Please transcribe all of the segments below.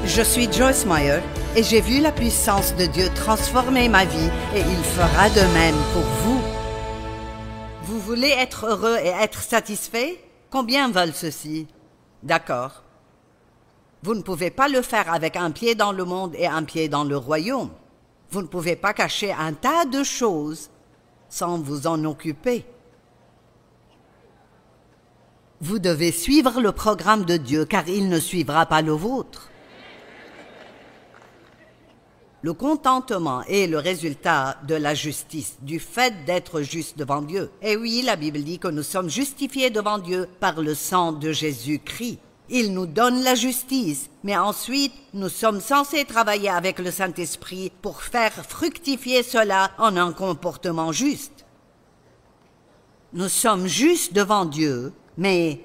Je suis Joyce Meyer et j'ai vu la puissance de Dieu transformer ma vie et il fera de même pour vous. Vous voulez être heureux et être satisfait? Combien veulent ceci? D'accord. Vous ne pouvez pas le faire avec un pied dans le monde et un pied dans le royaume. Vous ne pouvez pas cacher un tas de choses sans vous en occuper. Vous devez suivre le programme de Dieu car il ne suivra pas le vôtre. Le contentement est le résultat de la justice, du fait d'être juste devant Dieu. Et oui, la Bible dit que nous sommes justifiés devant Dieu par le sang de Jésus-Christ. Il nous donne la justice, mais ensuite, nous sommes censés travailler avec le Saint-Esprit pour faire fructifier cela en un comportement juste. Nous sommes justes devant Dieu, mais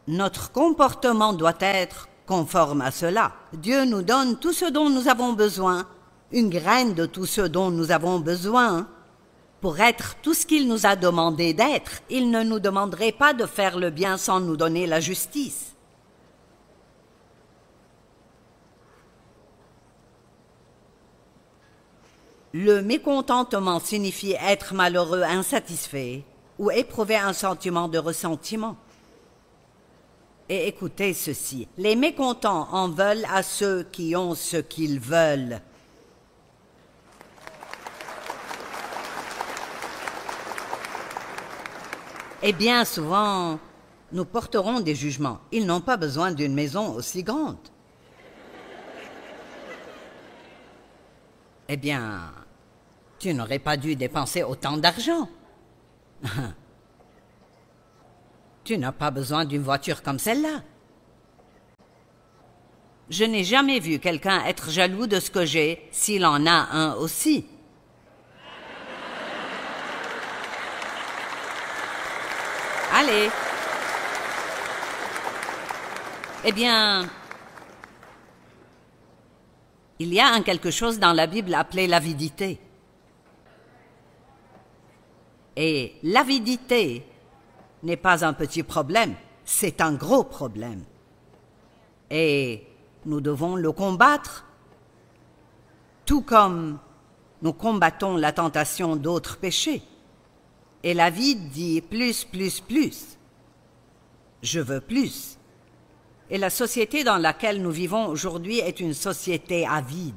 notre comportement doit être conforme à cela. Dieu nous donne tout ce dont nous avons besoin, une graine de tout ce dont nous avons besoin, pour être tout ce qu'il nous a demandé d'être. Il ne nous demanderait pas de faire le bien sans nous donner la justice. Le mécontentement signifie être malheureux, insatisfait, ou éprouver un sentiment de ressentiment. Et écoutez ceci, les mécontents en veulent à ceux qui ont ce qu'ils veulent. Et bien souvent, nous porterons des jugements. Ils n'ont pas besoin d'une maison aussi grande. Eh bien, tu n'aurais pas dû dépenser autant d'argent. Tu n'as pas besoin d'une voiture comme celle-là. Je n'ai jamais vu quelqu'un être jaloux de ce que j'ai s'il en a un aussi. Allez. Eh bien, il y a quelque chose dans la Bible appelé l'avidité. Et l'avidité n'est pas un petit problème, c'est un gros problème. Et nous devons le combattre, tout comme nous combattons la tentation d'autres péchés. Et la vie dit plus, plus, plus. Je veux plus. Et la société dans laquelle nous vivons aujourd'hui est une société avide.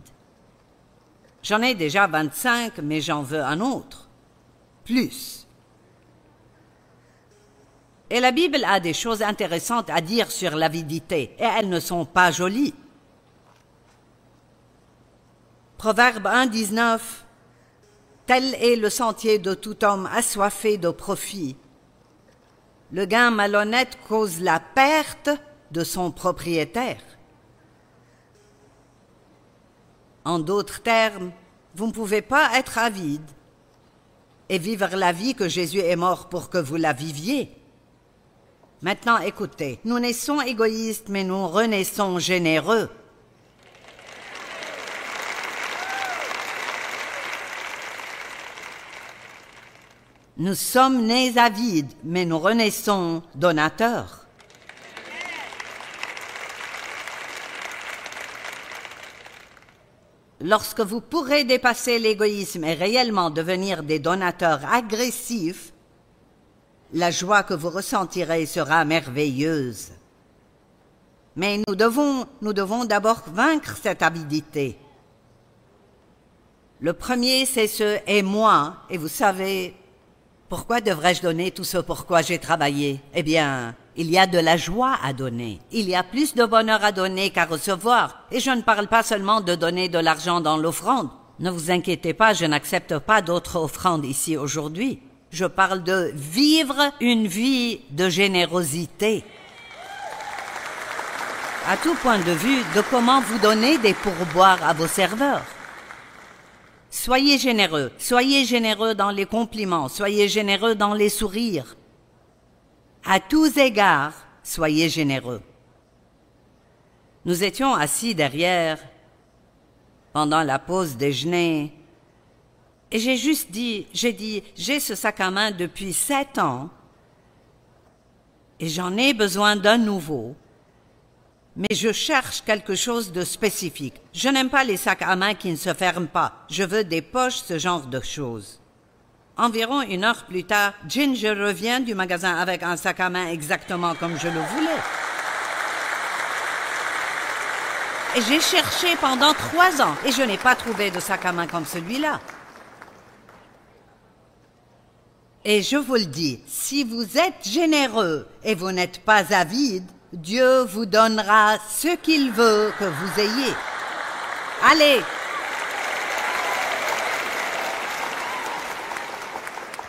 J'en ai déjà 25, mais j'en veux un autre. Plus. Et la Bible a des choses intéressantes à dire sur l'avidité, et elles ne sont pas jolies. Proverbe 1,19 « Tel est le sentier de tout homme assoiffé de profit. Le gain malhonnête cause la perte de son propriétaire. » En d'autres termes, vous ne pouvez pas être avide et vivre la vie que Jésus est mort pour que vous la viviez. Maintenant, écoutez, nous naissons égoïstes, mais nous renaissons généreux. Nous sommes nés avides, mais nous renaissons donateurs. Lorsque vous pourrez dépasser l'égoïsme et réellement devenir des donateurs agressifs, la joie que vous ressentirez sera merveilleuse. Mais nous devons d'abord vaincre cette avidité. Le premier, c'est ce « et moi ». Et vous savez, pourquoi devrais-je donner tout ce pour quoi j'ai travaillé? Eh bien, il y a de la joie à donner. Il y a plus de bonheur à donner qu'à recevoir. Et je ne parle pas seulement de donner de l'argent dans l'offrande. Ne vous inquiétez pas, je n'accepte pas d'autres offrandes ici aujourd'hui. Je parle de vivre une vie de générosité. À tout point de vue, de comment vous donner des pourboires à vos serveurs. Soyez généreux dans les compliments, soyez généreux dans les sourires. À tous égards, soyez généreux. Nous étions assis derrière pendant la pause déjeuner. Et j'ai dit, j'ai ce sac à main depuis 7 ans et j'en ai besoin d'un nouveau. mais je cherche quelque chose de spécifique. Je n'aime pas les sacs à main qui ne se ferment pas. Je veux des poches, ce genre de choses. Environ 1 heure plus tard, Ginger revient du magasin avec un sac à main exactement comme je le voulais. Et j'ai cherché pendant 3 ans et je n'ai pas trouvé de sac à main comme celui-là. Et je vous le dis, si vous êtes généreux et vous n'êtes pas avide, Dieu vous donnera ce qu'il veut que vous ayez. Allez!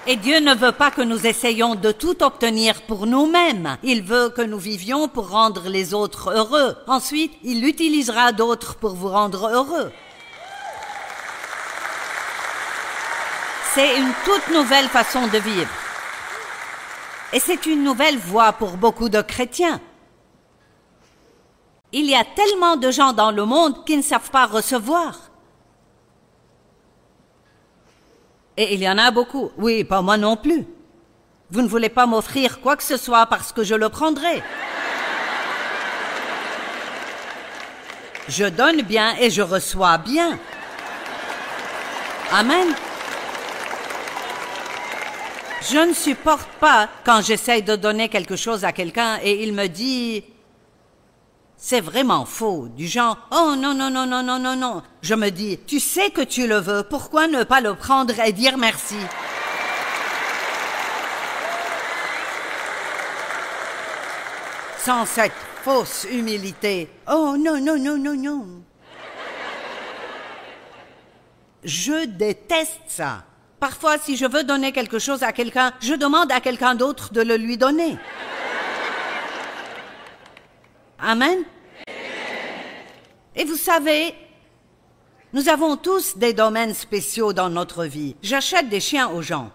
Et Dieu ne veut pas que nous essayions de tout obtenir pour nous-mêmes. Il veut que nous vivions pour rendre les autres heureux. Ensuite, il utilisera d'autres pour vous rendre heureux. C'est une toute nouvelle façon de vivre. Et c'est une nouvelle voie pour beaucoup de chrétiens. Il y a tellement de gens dans le monde qui ne savent pas recevoir. Et il y en a beaucoup. Oui, pas moi non plus. Vous ne voulez pas m'offrir quoi que ce soit parce que je le prendrai. Je donne bien et je reçois bien. Amen. Je ne supporte pas quand j'essaye de donner quelque chose à quelqu'un et il me dit... C'est vraiment faux, du genre « Oh non, non, non, non, non, non, non ». Je me dis « Tu sais que tu le veux, pourquoi ne pas le prendre et dire merci ?» Sans cette fausse humilité. « Oh non, non, non, non, non ». Je déteste ça. Parfois, si je veux donner quelque chose à quelqu'un, je demande à quelqu'un d'autre de le lui donner. Amen. Et vous savez, nous avons tous des domaines spéciaux dans notre vie. J'achète des chiens aux gens.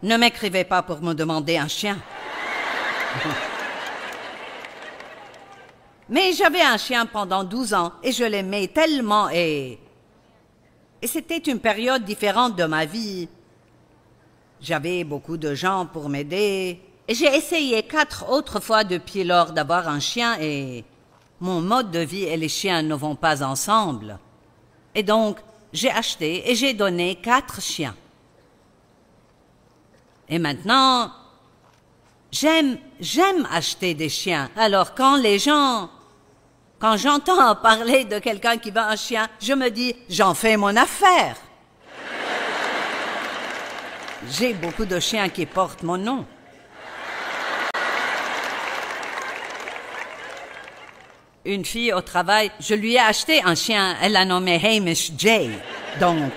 Ne m'écrivez pas pour me demander un chien. Mais j'avais un chien pendant 12 ans et je l'aimais tellement et c'était une période différente de ma vie. J'avais beaucoup de gens pour m'aider. Et j'ai essayé 4 autres fois depuis lors d'avoir un chien et mon mode de vie et les chiens ne vont pas ensemble. Et donc, j'ai acheté et j'ai donné 4 chiens. Et maintenant, j'aime acheter des chiens. Alors quand j'entends parler de quelqu'un qui veut un chien, je me dis, j'en fais mon affaire. J'ai beaucoup de chiens qui portent mon nom. Une fille au travail, je lui ai acheté un chien, elle l'a nommé Hamish J. Donc...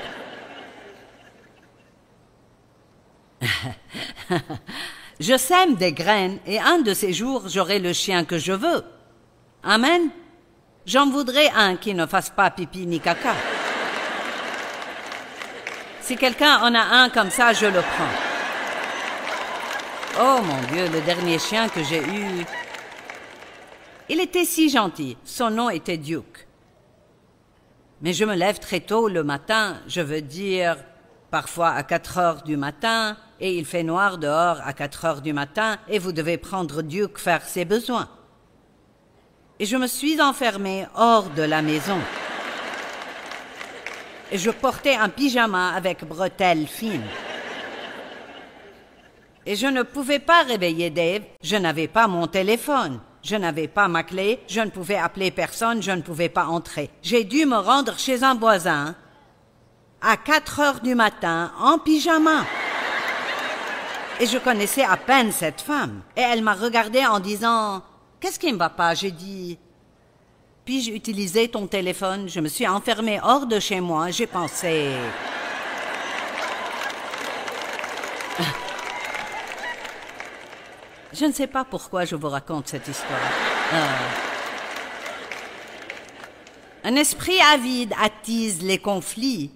je sème des graines et un de ces jours, j'aurai le chien que je veux. Amen. J'en voudrais un qui ne fasse pas pipi ni caca. Si quelqu'un en a un comme ça, je le prends. Oh mon Dieu, le dernier chien que j'ai eu... Il était si gentil. Son nom était Duke. Mais je me lève très tôt le matin, je veux dire parfois à 4 heures du matin, et il fait noir dehors à 4 heures du matin, et vous devez prendre Duke faire ses besoins. Et je me suis enfermée hors de la maison. Et je portais un pyjama avec bretelles fines. Et je ne pouvais pas réveiller Dave, je n'avais pas mon téléphone. Je n'avais pas ma clé, je ne pouvais appeler personne, je ne pouvais pas entrer. J'ai dû me rendre chez un voisin à 4 heures du matin en pyjama. Et je connaissais à peine cette femme. Et elle m'a regardé en disant « Qu'est-ce qui ne va pas ?» J'ai dit « Puis-je utiliser ton téléphone ?» Je me suis enfermée hors de chez moi, j'ai pensé... Je ne sais pas pourquoi je vous raconte cette histoire. Un esprit avide attise les conflits,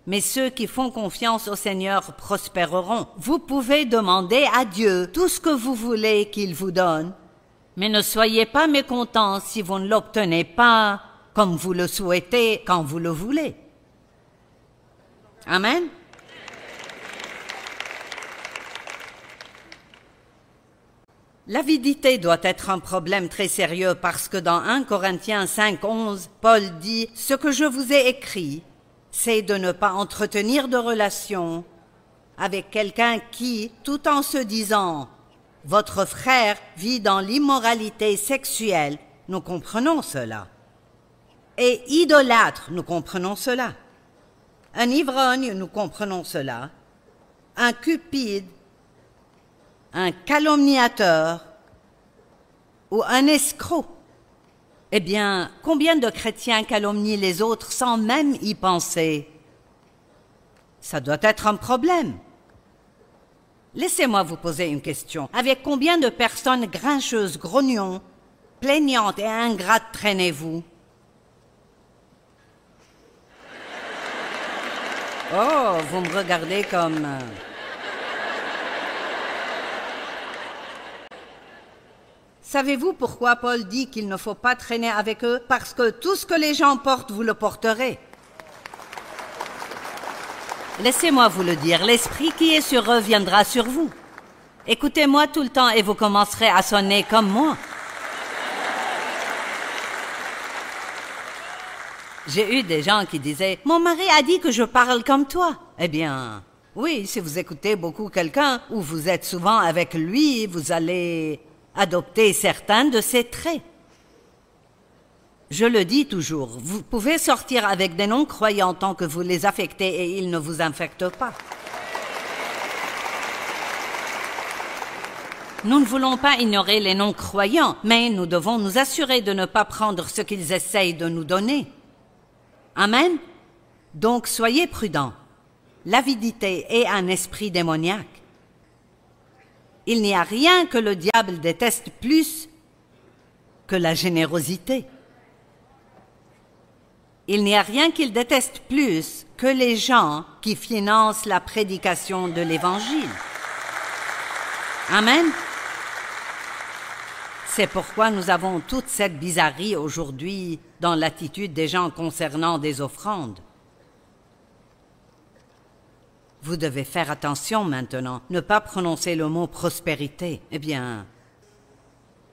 mais ceux qui font confiance au Seigneur prospéreront. Vous pouvez demander à Dieu tout ce que vous voulez qu'il vous donne, mais ne soyez pas mécontents si vous ne l'obtenez pas comme vous le souhaitez quand vous le voulez. Amen. L'avidité doit être un problème très sérieux parce que dans 1 Corinthiens 5:11, Paul dit « Ce que je vous ai écrit, c'est de ne pas entretenir de relations avec quelqu'un qui, tout en se disant « Votre frère vit dans l'immoralité sexuelle », nous comprenons cela. Et idolâtre, nous comprenons cela. Un ivrogne, nous comprenons cela. Un cupide, un calomniateur ou un escroc. Eh bien, combien de chrétiens calomnient les autres sans même y penser? Ça doit être un problème. Laissez-moi vous poser une question. Avec combien de personnes grincheuses, grognons, plaignantes et ingrates traînez-vous? Oh, vous me regardez comme... Savez-vous pourquoi Paul dit qu'il ne faut pas traîner avec eux? Parce que tout ce que les gens portent, vous le porterez. Laissez-moi vous le dire, l'esprit qui est sur eux viendra sur vous. Écoutez-moi tout le temps et vous commencerez à sonner comme moi. J'ai eu des gens qui disaient « Mon mari a dit que je parle comme toi. » Eh bien, oui, si vous écoutez beaucoup quelqu'un ou vous êtes souvent avec lui, vous allez adopter certains de ses traits. Je le dis toujours, vous pouvez sortir avec des non-croyants tant que vous les affectez et ils ne vous infectent pas. Nous ne voulons pas ignorer les non-croyants, mais nous devons nous assurer de ne pas prendre ce qu'ils essayent de nous donner. Amen. Donc soyez prudents. L'avidité est un esprit démoniaque. Il n'y a rien que le diable déteste plus que la générosité. Il n'y a rien qu'il déteste plus que les gens qui financent la prédication de l'Évangile. Amen. C'est pourquoi nous avons toute cette bizarrerie aujourd'hui dans l'attitude des gens concernant des offrandes. Vous devez faire attention maintenant, ne pas prononcer le mot prospérité. Eh bien,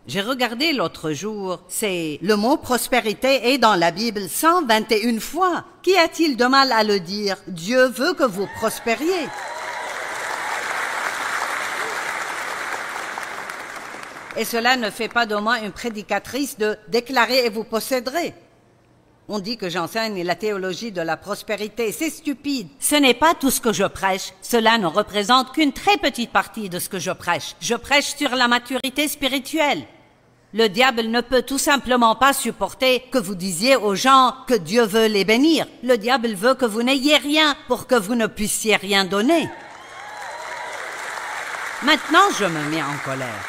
j'ai regardé l'autre jour, le mot prospérité est dans la Bible 121 fois. Qu'y a-t-il de mal à le dire? Dieu veut que vous prospériez. Et cela ne fait pas de moi une prédicatrice de déclarer et vous posséderez. On dit que j'enseigne la théologie de la prospérité. C'est stupide. Ce n'est pas tout ce que je prêche. Cela ne représente qu'une très petite partie de ce que je prêche. Je prêche sur la maturité spirituelle. Le diable ne peut tout simplement pas supporter que vous disiez aux gens que Dieu veut les bénir. Le diable veut que vous n'ayez rien pour que vous ne puissiez rien donner. Maintenant, je me mets en colère.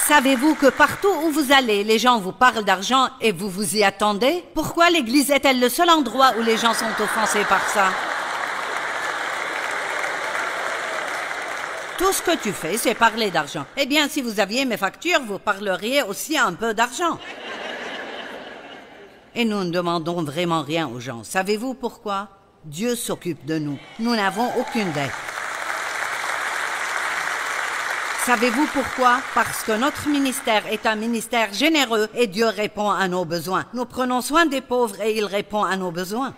Savez-vous que partout où vous allez, les gens vous parlent d'argent et vous vous y attendez? Pourquoi l'Église est-elle le seul endroit où les gens sont offensés par ça? Tout ce que tu fais, c'est parler d'argent. Eh bien, si vous aviez mes factures, vous parleriez aussi un peu d'argent. Et nous ne demandons vraiment rien aux gens. Savez-vous pourquoi? Dieu s'occupe de nous. Nous n'avons aucune dette. Savez-vous pourquoi? Parce que notre ministère est un ministère généreux et Dieu répond à nos besoins. Nous prenons soin des pauvres et il répond à nos besoins.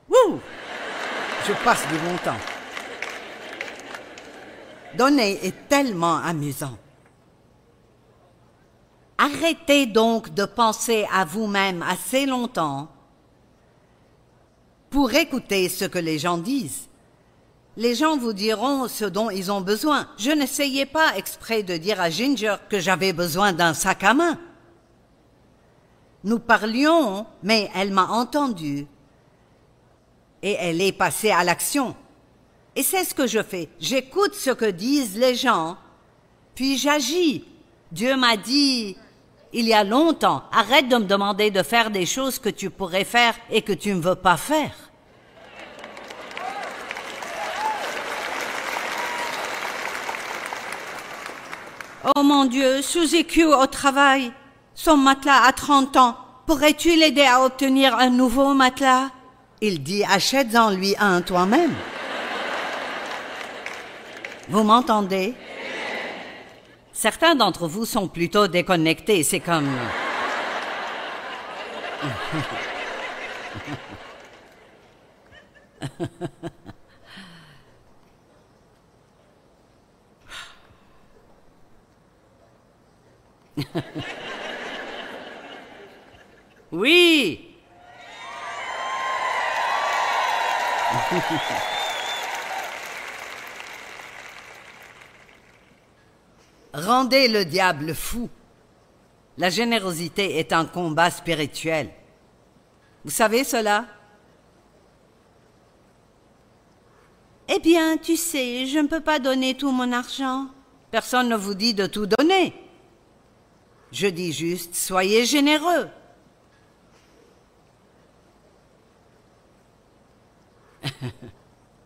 Wouh! Je passe du bon temps. Donner est tellement amusant. Arrêtez donc de penser à vous-même assez longtemps pour écouter ce que les gens disent. Les gens vous diront ce dont ils ont besoin. Je n'essayais pas exprès de dire à Ginger que j'avais besoin d'un sac à main. Nous parlions, mais elle m'a entendu. Et elle est passée à l'action. Et c'est ce que je fais. J'écoute ce que disent les gens, puis j'agis. Dieu m'a dit, il y a longtemps, arrête de me demander de faire des choses que tu pourrais faire et que tu ne veux pas faire. Oh mon Dieu, Suzy Q au travail. Son matelas a 30 ans. Pourrais-tu l'aider à obtenir un nouveau matelas? Il dit, achète-en lui un toi-même. Vous m'entendez? Certains d'entre vous sont plutôt déconnectés, c'est comme... Oui. Rendez le diable fou. La générosité est un combat spirituel. Vous savez cela? Eh bien, tu sais, je ne peux pas donner tout mon argent. Personne ne vous dit de tout donner. Je dis juste, soyez généreux.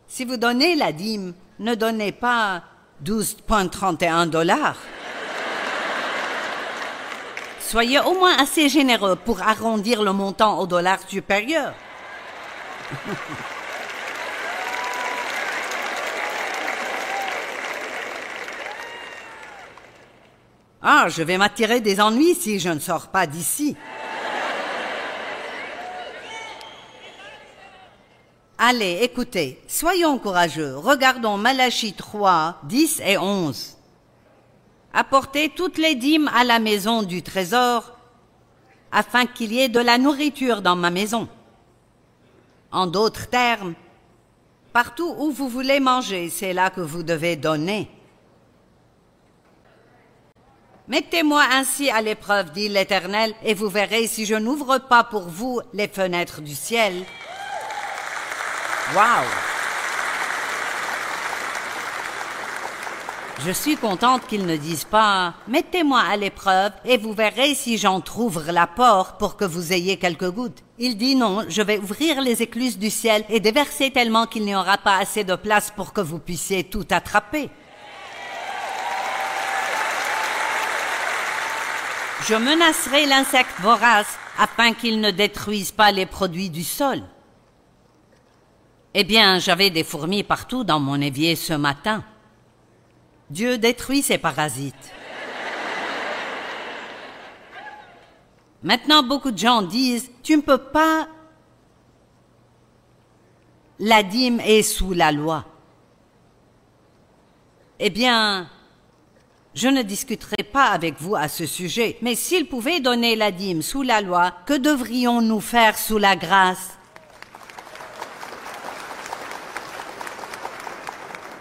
Si vous donnez la dîme, ne donnez pas 12,31 $. Soyez au moins assez généreux pour arrondir le montant au dollar supérieur. Ah, je vais m'attirer des ennuis si je ne sors pas d'ici. Allez, écoutez, soyons courageux. Regardons Malachie 3, 10 et 11. Apportez toutes les dîmes à la maison du trésor, afin qu'il y ait de la nourriture dans ma maison. En d'autres termes, partout où vous voulez manger, c'est là que vous devez donner. Mettez-moi ainsi à l'épreuve, dit l'Éternel, et vous verrez si je n'ouvre pas pour vous les fenêtres du ciel. Waouh! Je suis contente qu'ils ne disent pas « Mettez-moi à l'épreuve et vous verrez si j'entr'ouvre la porte pour que vous ayez quelques gouttes. » Il dit non, je vais ouvrir les écluses du ciel et déverser tellement qu'il n'y aura pas assez de place pour que vous puissiez tout attraper. Je menacerai l'insecte vorace afin qu'il ne détruise pas les produits du sol. Eh bien, j'avais des fourmis partout dans mon évier ce matin. Dieu détruit ces parasites. Maintenant, beaucoup de gens disent, tu ne peux pas... La dîme est sous la loi. Eh bien, je ne discuterai pas avec vous à ce sujet, mais s'il pouvait donner la dîme sous la loi, que devrions-nous faire sous la grâce?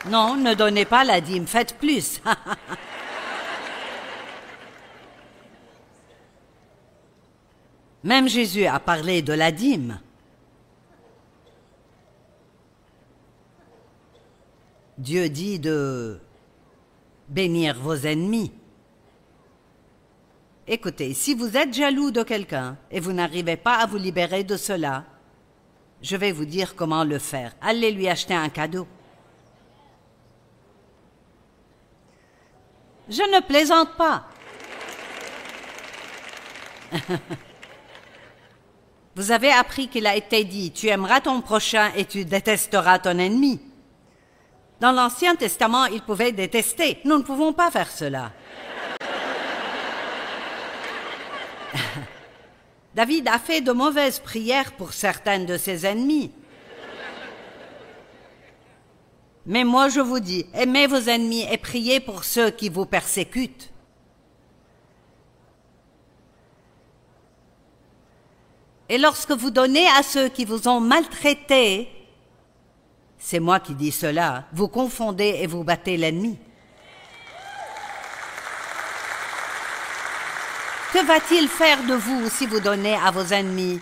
Non, ne donnez pas la dîme, faites plus. Même Jésus a parlé de la dîme. Dieu dit de bénir vos ennemis. Écoutez, si vous êtes jaloux de quelqu'un et vous n'arrivez pas à vous libérer de cela, je vais vous dire comment le faire. Allez lui acheter un cadeau. Je ne plaisante pas. Vous avez appris qu'il a été dit, tu aimeras ton prochain et tu détesteras ton ennemi. Dans l'Ancien Testament, il pouvait détester. Nous ne pouvons pas faire cela. David a fait de mauvaises prières pour certains de ses ennemis. Mais moi je vous dis, aimez vos ennemis et priez pour ceux qui vous persécutent. Et lorsque vous donnez à ceux qui vous ont maltraité, c'est moi qui dis cela, vous confondez et vous battez l'ennemi. Que va-t-il faire de vous si vous donnez à vos ennemis?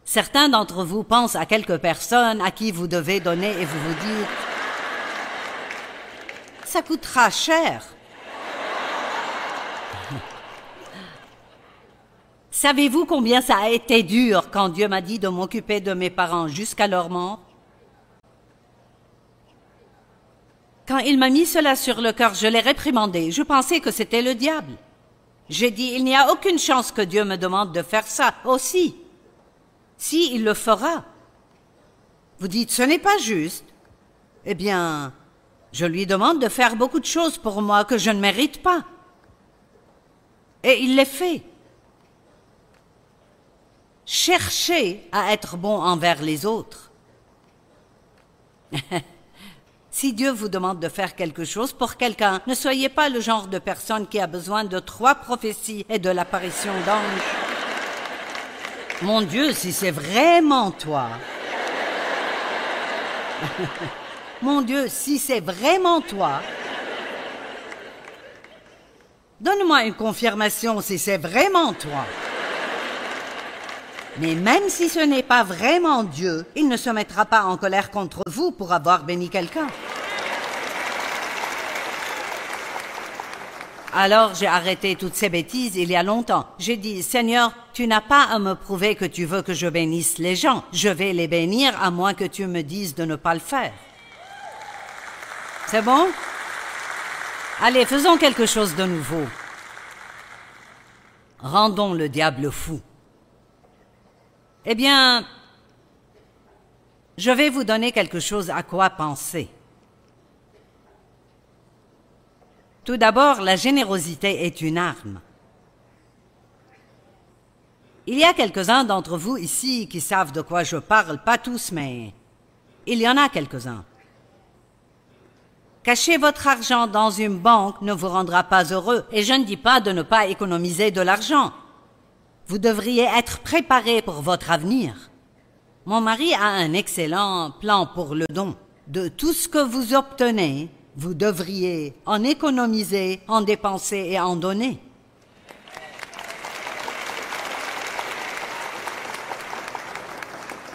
Certains d'entre vous pensent à quelques personnes à qui vous devez donner et vous vous dites « ça coûtera cher ». Savez-vous combien ça a été dur quand Dieu m'a dit de m'occuper de mes parents jusqu'à leur mort? Quand il m'a mis cela sur le cœur, je l'ai réprimandé. Je pensais que c'était le diable. J'ai dit, il n'y a aucune chance que Dieu me demande de faire ça. Aussi, si il le fera. Vous dites, ce n'est pas juste. Eh bien, je lui demande de faire beaucoup de choses pour moi que je ne mérite pas. Et il les fait. Cherchez à être bon envers les autres. Si Dieu vous demande de faire quelque chose pour quelqu'un, ne soyez pas le genre de personne qui a besoin de 3 prophéties et de l'apparition d'anges. Mon Dieu, si c'est vraiment toi. Mon Dieu, si c'est vraiment toi. Donne-moi une confirmation si c'est vraiment toi. Mais même si ce n'est pas vraiment Dieu, il ne se mettra pas en colère contre vous pour avoir béni quelqu'un. Alors j'ai arrêté toutes ces bêtises il y a longtemps. J'ai dit, Seigneur, tu n'as pas à me prouver que tu veux que je bénisse les gens. Je vais les bénir à moins que tu me dises de ne pas le faire. C'est bon? Allez, faisons quelque chose de nouveau. Rendons le diable fou. Eh bien, je vais vous donner quelque chose à quoi penser. Tout d'abord, la générosité est une arme. Il y a quelques-uns d'entre vous ici qui savent de quoi je parle, pas tous, mais il y en a quelques-uns. Cacher votre argent dans une banque ne vous rendra pas heureux, et je ne dis pas de ne pas économiser de l'argent. Vous devriez être préparé pour votre avenir. Mon mari a un excellent plan pour le don. De tout ce que vous obtenez, vous devriez en économiser, en dépenser et en donner.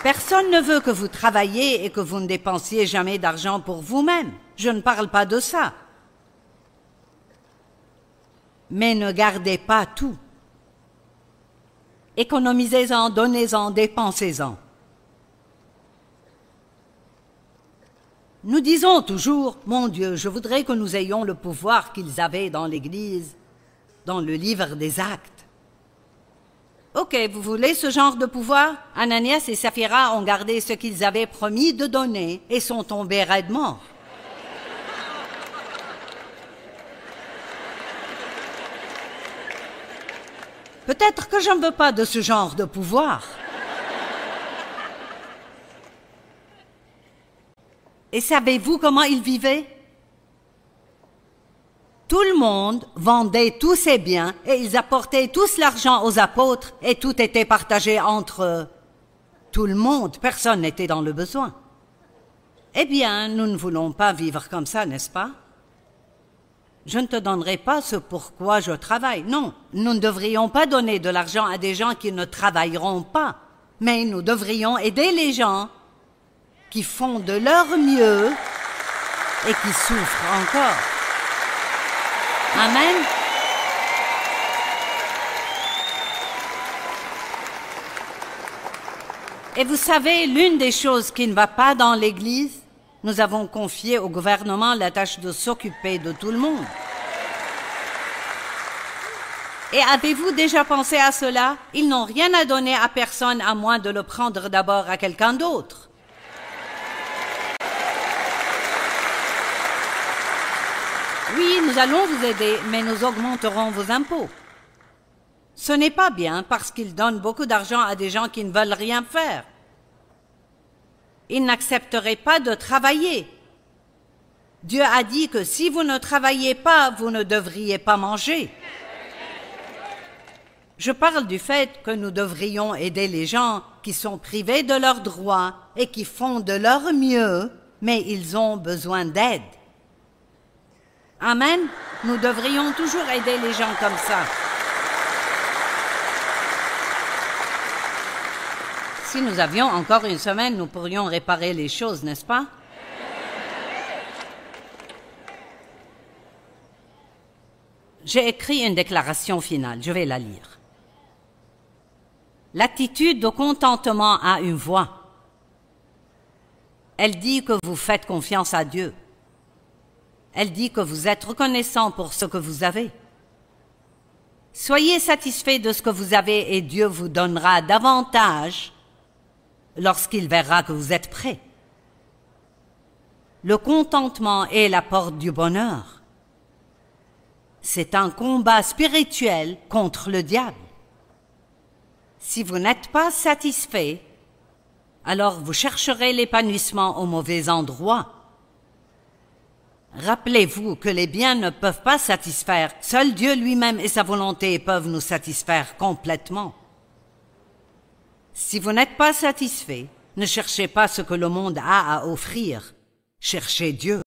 Personne ne veut que vous travailliez et que vous ne dépensiez jamais d'argent pour vous-même. Je ne parle pas de ça. Mais ne gardez pas tout. Économisez-en, donnez-en, dépensez-en. Nous disons toujours, mon Dieu, je voudrais que nous ayons le pouvoir qu'ils avaient dans l'Église, dans le livre des Actes. Ok, vous voulez ce genre de pouvoir? Ananias et Saphira ont gardé ce qu'ils avaient promis de donner et sont tombés raides morts. Peut-être que je ne veux pas de ce genre de pouvoir. Et savez-vous comment ils vivaient? Tout le monde vendait tous ses biens et ils apportaient tous l'argent aux apôtres et tout était partagé entre tout le monde. Personne n'était dans le besoin. Eh bien, nous ne voulons pas vivre comme ça, n'est-ce pas? Je ne te donnerai pas ce pourquoi je travaille. Non, nous ne devrions pas donner de l'argent à des gens qui ne travailleront pas. Mais nous devrions aider les gens qui font de leur mieux et qui souffrent encore. Amen. Et vous savez, l'une des choses qui ne va pas dans l'Église, nous avons confié au gouvernement la tâche de s'occuper de tout le monde. Et avez-vous déjà pensé à cela? Ils n'ont rien à donner à personne à moins de le prendre d'abord à quelqu'un d'autre. Oui, nous allons vous aider, mais nous augmenterons vos impôts. Ce n'est pas bien parce qu'ils donnent beaucoup d'argent à des gens qui ne veulent rien faire. Ils n'accepteraient pas de travailler. Dieu a dit que si vous ne travaillez pas, vous ne devriez pas manger. Je parle du fait que nous devrions aider les gens qui sont privés de leurs droits et qui font de leur mieux, mais ils ont besoin d'aide. Amen. Nous devrions toujours aider les gens comme ça. Si nous avions encore une semaine, nous pourrions réparer les choses, n'est-ce pas? J'ai écrit une déclaration finale, je vais la lire. L'attitude de contentement a une voix. Elle dit que vous faites confiance à Dieu. Elle dit que vous êtes reconnaissant pour ce que vous avez. Soyez satisfait de ce que vous avez et Dieu vous donnera davantage lorsqu'il verra que vous êtes prêt. Le contentement est la porte du bonheur. C'est un combat spirituel contre le diable. Si vous n'êtes pas satisfait, alors vous chercherez l'épanouissement au mauvais endroit. Rappelez-vous que les biens ne peuvent pas satisfaire. Seul Dieu lui-même et sa volonté peuvent nous satisfaire complètement. Si vous n'êtes pas satisfait, ne cherchez pas ce que le monde a à offrir. Cherchez Dieu.